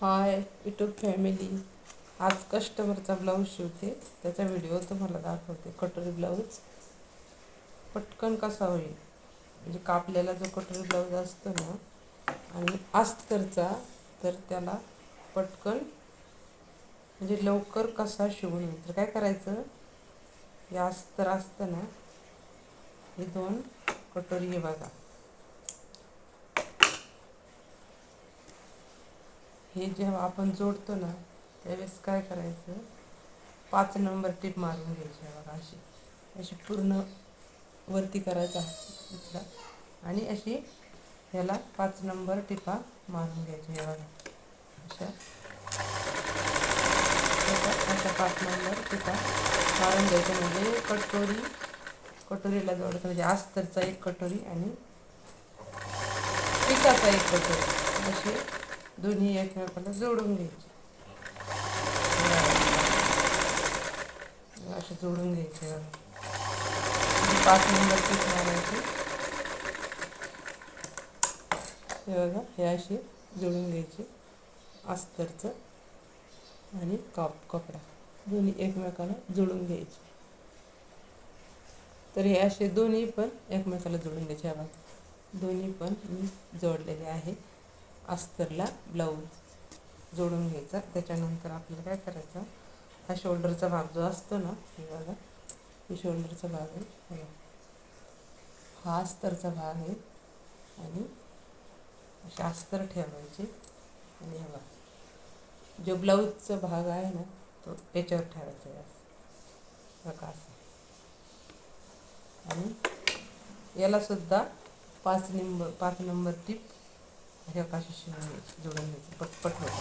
Hi YouTube family. आज कस्टमरचा blouse शिवते, त्याचा व्हिडिओ तुम्हाला दाखवते. कटोरी ब्लाऊज पटकन कसा होईल, म्हणजे कापलेला जो कटोरी ब्लाऊज असतो ना आणि अस्तरचा, तर त्याला पटकन म्हणजे लवकर कसा शिवून येईल. तर काय करायचं, हे अस्तर असतं ना, हे दोन कटोरी हे बघा, हे जेव्हा आपण जोडतो ना त्यावेळेस काय करायचं, 5 नंबर टीप मारून घ्यायची बघा. अशी अशी पूर्ण वरती करायचा इथला, आणि अशी ह्याला 5 नंबर टिपा मारून घ्यायची. हे बघा, अशा अशा 5 नंबर टिपा मारून घ्यायच्या. म्हणजे कटोरीला जोडायचं, म्हणजे अस्तरचा एक कटोरी आणि पिसाचा एक कटोरी, असे दोन्ही एकमेकाला जोडून घ्यायचे. असे जोडून घ्यायचे. 5 नंबर टीप मारायची. हे बघा, हे असे जोडून घ्यायचे. अस्तरचं आणि कपडा दोन्ही एकमेकाला जोडून घ्यायचे. तर हे असे दोन्ही पण एकमेकाला जोडून घ्यायचे. बघा, दोन्ही पण मी जोडलेले आहे. अस्तरला ब्लाऊज जोडून घ्यायचा. त्याच्यानंतर आपल्याला काय करायचं, हा शोल्डरचा भाग जो असतो ना, हे बघा, हे शोल्डरचा भाग आहे, हा अस्तरचा भाग आहे. आणि असे अस्तर ठेवायचे. आणि हा जो ब्लाऊजचा भाग आहे ना, तो याच्यावर ठेवायचा आहे, असं बघा, असं. आणि याला सुद्धा 5 नंबर टीप हे अशी शिवून घ्यायची, जोडून घ्यायची. पटपट होतं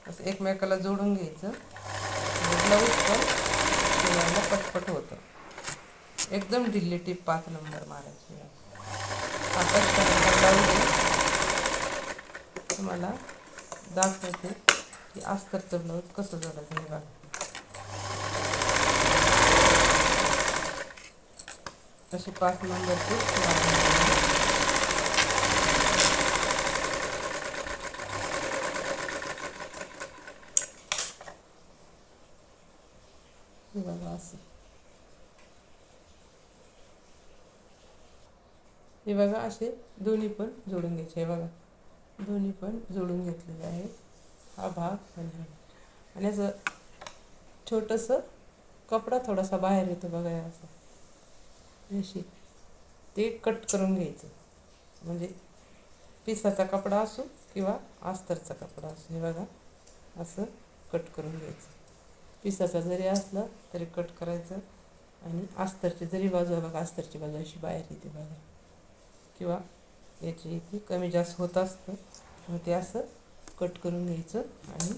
असं, एकमेकाला जोडून घ्यायचं. ब्लाऊज पण शिवायला पटपट होतं. एकदम ढिल्ली टीप 5 नंबर मारायची. आता ब्लाऊज तुम्हाला दाखवते की अस्तरचं ब्लाऊज कसं जोडायचं. हे बघा, अशी 5 नंबर टीप हे बघा, असं. हे बघा, असे दोन्ही पण जोडून घ्यायचे. हे बघा, दोन्ही पण जोडून घेतलेले आहे. हा भाग आणि असं छोटंसं कपडा थोडासा बाहेर येतो बघा, असं अशी ते कट करून घ्यायचं. म्हणजे पिसाचा कपडा असो किंवा अस्तरचा कपडा असो, हे बघा, असं कट करून घ्यायचं. पिसाचा जरी असला तरी कट करायचं. आणि अस्तरची जरी बाजू आहे बघा, अस्तरची बाजू अशी बाहेर येते बघा, किंवा याची इथे कमी जास्त होत असतं, मग ते असं कट करून घ्यायचं. आणि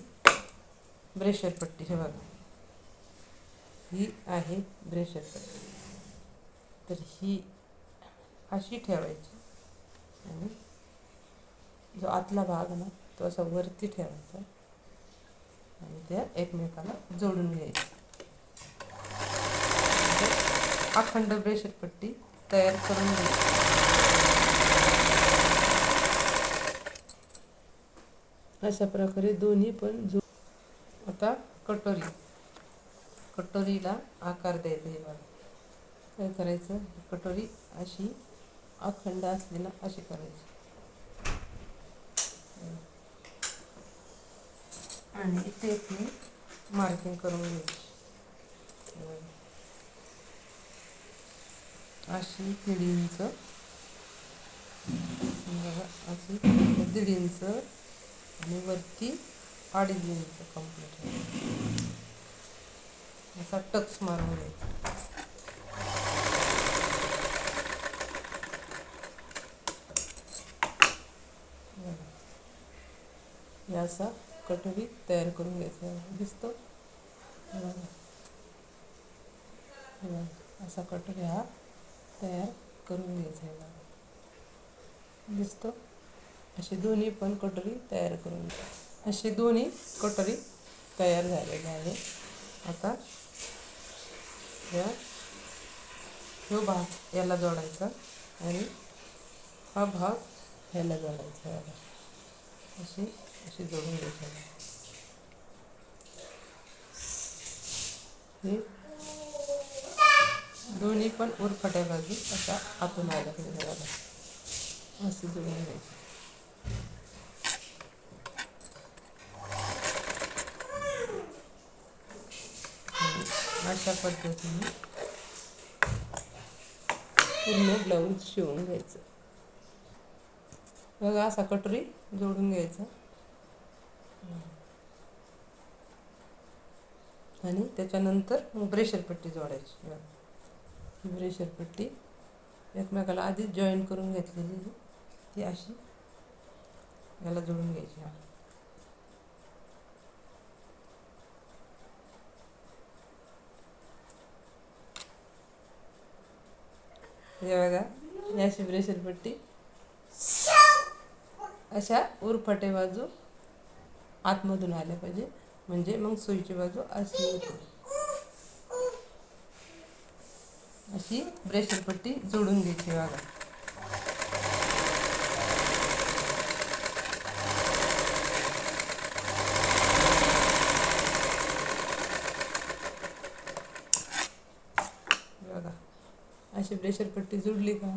ब्रेशर पट्टी, हे बघा, ही आहे ब्रेशर पट्टी, तर ही अशी ठेवायची. आणि जो आतला भाग ना, तो असा वरती ठेवायचा आणि त्या एकमेकाला जोडून घ्यायची. अखंड ब्रेशर पट्टी तयार करून घ्यायची. अशा प्रकारे दोन्ही पण आता कटोरीला आकार द्यायचा. हे बघा, काय करायचं, कटोरी अशी अखंड असली ना, अशी करायची. आणि इथे मार्किंग करून घ्यायची. अशी 1.5 इंच, बघा, अशी 1.5 इंच आणि वरती 2.5 इंच कंप्लीट असा टक्स मारून घ्यायचा. हे असा कटोरी तयार करून घ्यायचा. दिसतो, असा कटोरी हा तयार करून घ्यायचा आहे. दिसतो, असे दोन्ही पण कटोरी तयार करून असे दोन्ही कटोरी तयार झालेले आहे. आता हा भाग याला जोडायचा आणि हा भाग ह्याला जोडायचं आहे बघा. अशी अशी जोडून घ्यायची आहे. हे दोन्ही पण उरफाट्या बाजू अशा आतून आल्या पाहिजे बघा. अशी जोडून घ्यायची. अशा पद्धतीने पूर्ण ब्लाऊज शिवून घ्यायचं बघा. असा कटोरी जोडून घ्यायचा आणि त्याच्यानंतर मग ब्रेशर पट्टी जोडायची. ही ब्रेशर पट्टी एकमेकाला आधीच जॉईन करून घेतलेली ती अशी याला जोडून घ्यायची. हे बघा, ही अशी ब्रेशर पट्टी अशा उरफाटे बाजू आतमधून आल्या पाहिजे, म्हणजे मग सुईची बाजू अशी येते. अशी ब्रेशर पट्टी जोडून घ्यायची बघा. बघा अशी ब्रेशर पट्टी जोडली का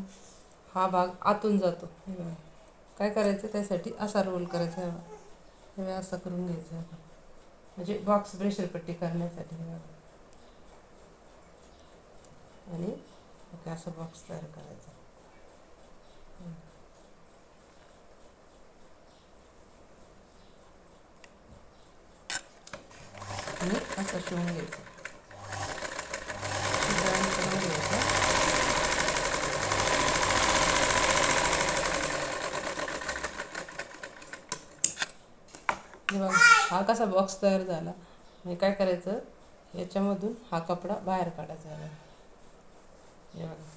हा भाग आतून जातो. हे बघा काय करायचं, त्यासाठी असा रोल करायचा आहे बघा. हे असं करून घ्यायचं आहे म्हणजे बॉक्स ब्रेशर पट्टी करण्यासाठी. हे बघा आणि असा बॉक्स तयार करायचा. आणि असं शिवून घ्यायचं. जॉईन करून घ्यायचं. बघा हा कसा बॉक्स तयार झाला. म्हणजे काय करायचं, याच्यामधून हा कपडा बाहेर काढायचा आहे. हे बघा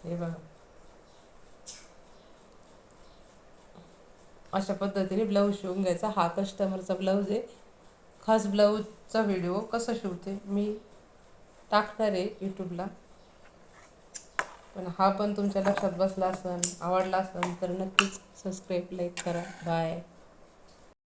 हे बघा अशा पद्धतीने ब्लाऊज शिवून घ्यायचा. हा कस्टमरचा ब्लाऊज आहे. खास ब्लाऊजचा व्हिडिओ कसा शिवते मी टाकणार आहे यूट्यूबला. पण हा पण तुमच्या लक्षात बसला असेल, आवडला असेल तर नक्कीच सबस्क्राईब, लाईक करा. बाय.